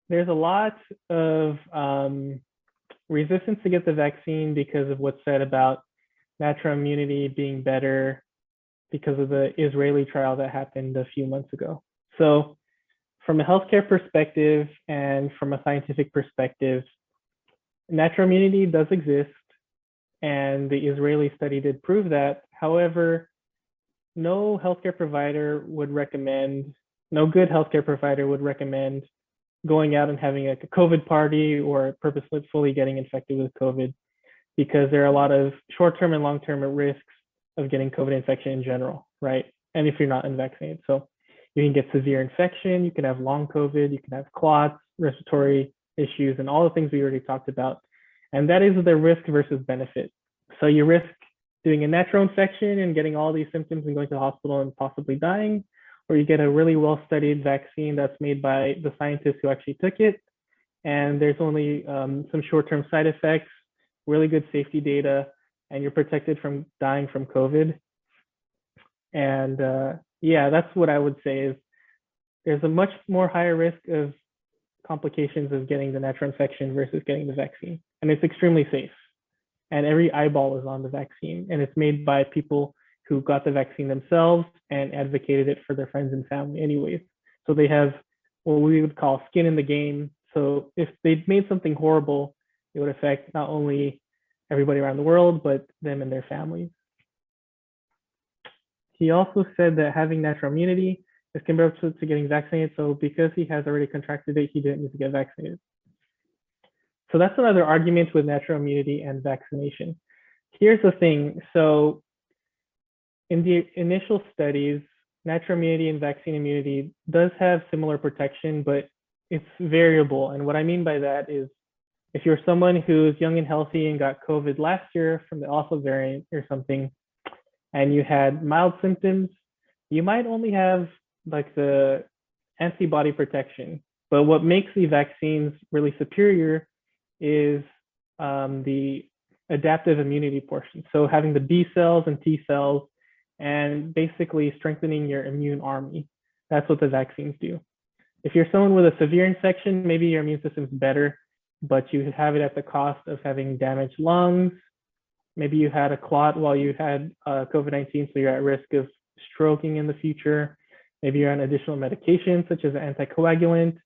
there's a lot of resistance to get the vaccine because of what's said about natural immunity being better because of the Israeli trial that happened a few months ago. So from a healthcare perspective and from a scientific perspective, natural immunity does exist, and the Israeli study did prove that. However, no healthcare provider would recommend, no good healthcare provider would recommend going out and having like a COVID party or purposefully getting infected with COVID, because there are a lot of short-term and long-term risks of getting COVID infection in general, right? And if you're not unvaccinated. So you can get severe infection, you can have long COVID, you can have clots, respiratory issues, and all the things we already talked about. And that is the risk versus benefit. So you risk doing a natural infection and getting all these symptoms and going to the hospital and possibly dying, or you get a really well-studied vaccine that's made by the scientists who actually took it, and there's only some short-term side effects, really good safety data, and you're protected from dying from COVID. And yeah, that's what I would say is there's a much more higher risk of complications of getting the natural infection versus getting the vaccine. And it's extremely safe. And every eyeball is on the vaccine. And it's made by people who got the vaccine themselves and advocated it for their friends and family anyways. So they have what we would call skin in the game. So if they'd made something horrible, it would affect not only everybody around the world, but them and their families. He also said that having natural immunity is comparable to getting vaccinated. So because he has already contracted it, he didn't need to get vaccinated. So that's another argument with natural immunity and vaccination. Here's the thing. So in the initial studies, natural immunity and vaccine immunity does have similar protection, but it's variable. And what I mean by that is if you're someone who's young and healthy and got COVID last year from the Alpha variant or something, and you had mild symptoms, you might only have like the antibody protection. But what makes the vaccines really superior is the adaptive immunity portion. So having the B cells and T cells and basically strengthening your immune army. That's what the vaccines do. If you're someone with a severe infection, maybe your immune system's better, but you have it at the cost of having damaged lungs. Maybe you had a clot while you had COVID-19, so you're at risk of stroking in the future. Maybe you're on additional medications such as an anticoagulant,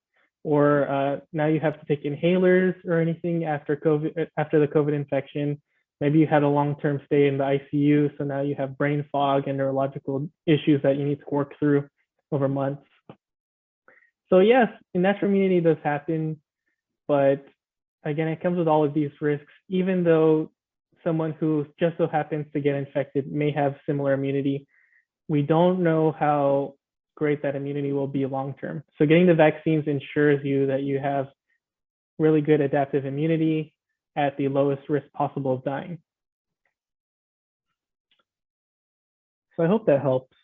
or now you have to take inhalers or anything after the COVID infection. Maybe you had a long-term stay in the ICU, so now you have brain fog and neurological issues that you need to work through over months. So yes, natural immunity does happen, but again, it comes with all of these risks. Even though someone who just so happens to get infected may have similar immunity, we don't know how great that immunity will be long-term. So getting the vaccines ensures you that you have really good adaptive immunity at the lowest risk possible of dying. So I hope that helps.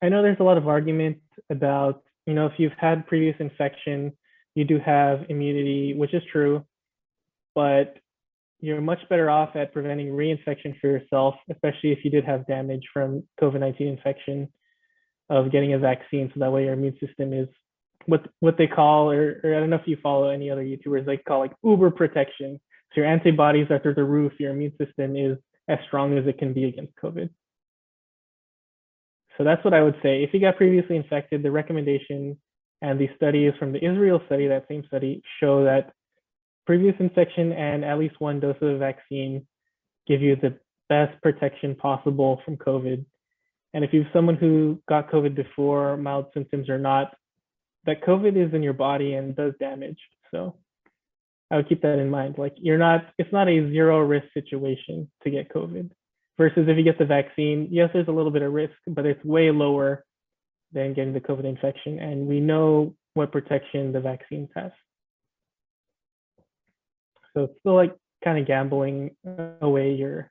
I know there's a lot of argument about, if you've had previous infection, you do have immunity, which is true, but you're much better off at preventing reinfection for yourself, especially if you did have damage from COVID-19 infection, of getting a vaccine. So that way your immune system is what they call, or I don't know if you follow any other YouTubers, they call like uber protection. So your antibodies are through the roof, your immune system is as strong as it can be against COVID. So that's what I would say. If you got previously infected, the recommendation and the studies from the Israel study, that same study, show that previous infection and at least one dose of the vaccine give you the best protection possible from COVID. And if you're someone who got COVID before, mild symptoms or not, that COVID is in your body and does damage. So I would keep that in mind. Like it's not a zero risk situation to get COVID versus if you get the vaccine, yes, there's a little bit of risk, but it's way lower than getting the COVID infection. And we know what protection the vaccines have. So it's still like kind of gambling away your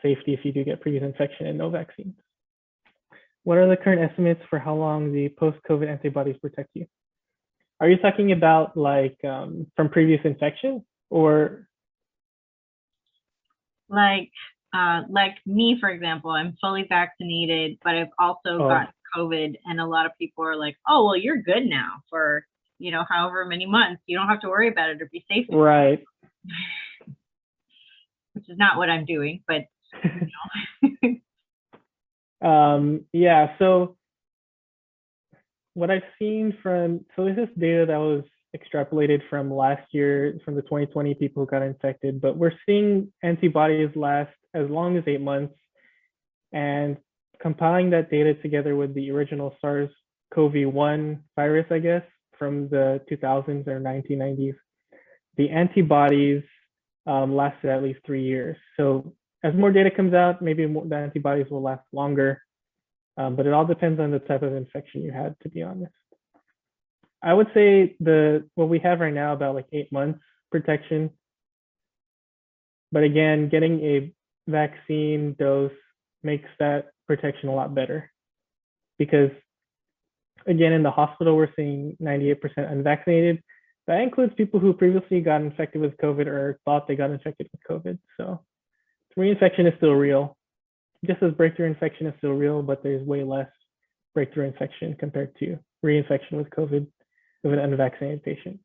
safety if you do get previous infection and no vaccines. What are the current estimates for how long the post-COVID antibodies protect you? Are you talking about like from previous infection or? Like me, for example, I'm fully vaccinated, but I've also got COVID, and a lot of people are like, oh, well, you're good now for, you know, however many months. You don't have to worry about it or be safe. Right. Which is not what I'm doing, but you know. Yeah, so what I've seen from, so this is data that was extrapolated from last year, from the 2020 people who got infected, but we're seeing antibodies last as long as 8 months. And compiling that data together with the original SARS-CoV-1 virus, I guess, from the 2000s or 1990s, the antibodies lasted at least 3 years. So as more data comes out, maybe the antibodies will last longer, but it all depends on the type of infection you had, to be honest. I would say what we have right now, about like 8 months protection. But again, getting a vaccine dose makes that protection a lot better, because again, in the hospital, we're seeing 98% unvaccinated. That includes people who previously got infected with COVID or thought they got infected with COVID. So reinfection is still real, just as breakthrough infection is still real, but there's way less breakthrough infection compared to reinfection with COVID with an unvaccinated patient.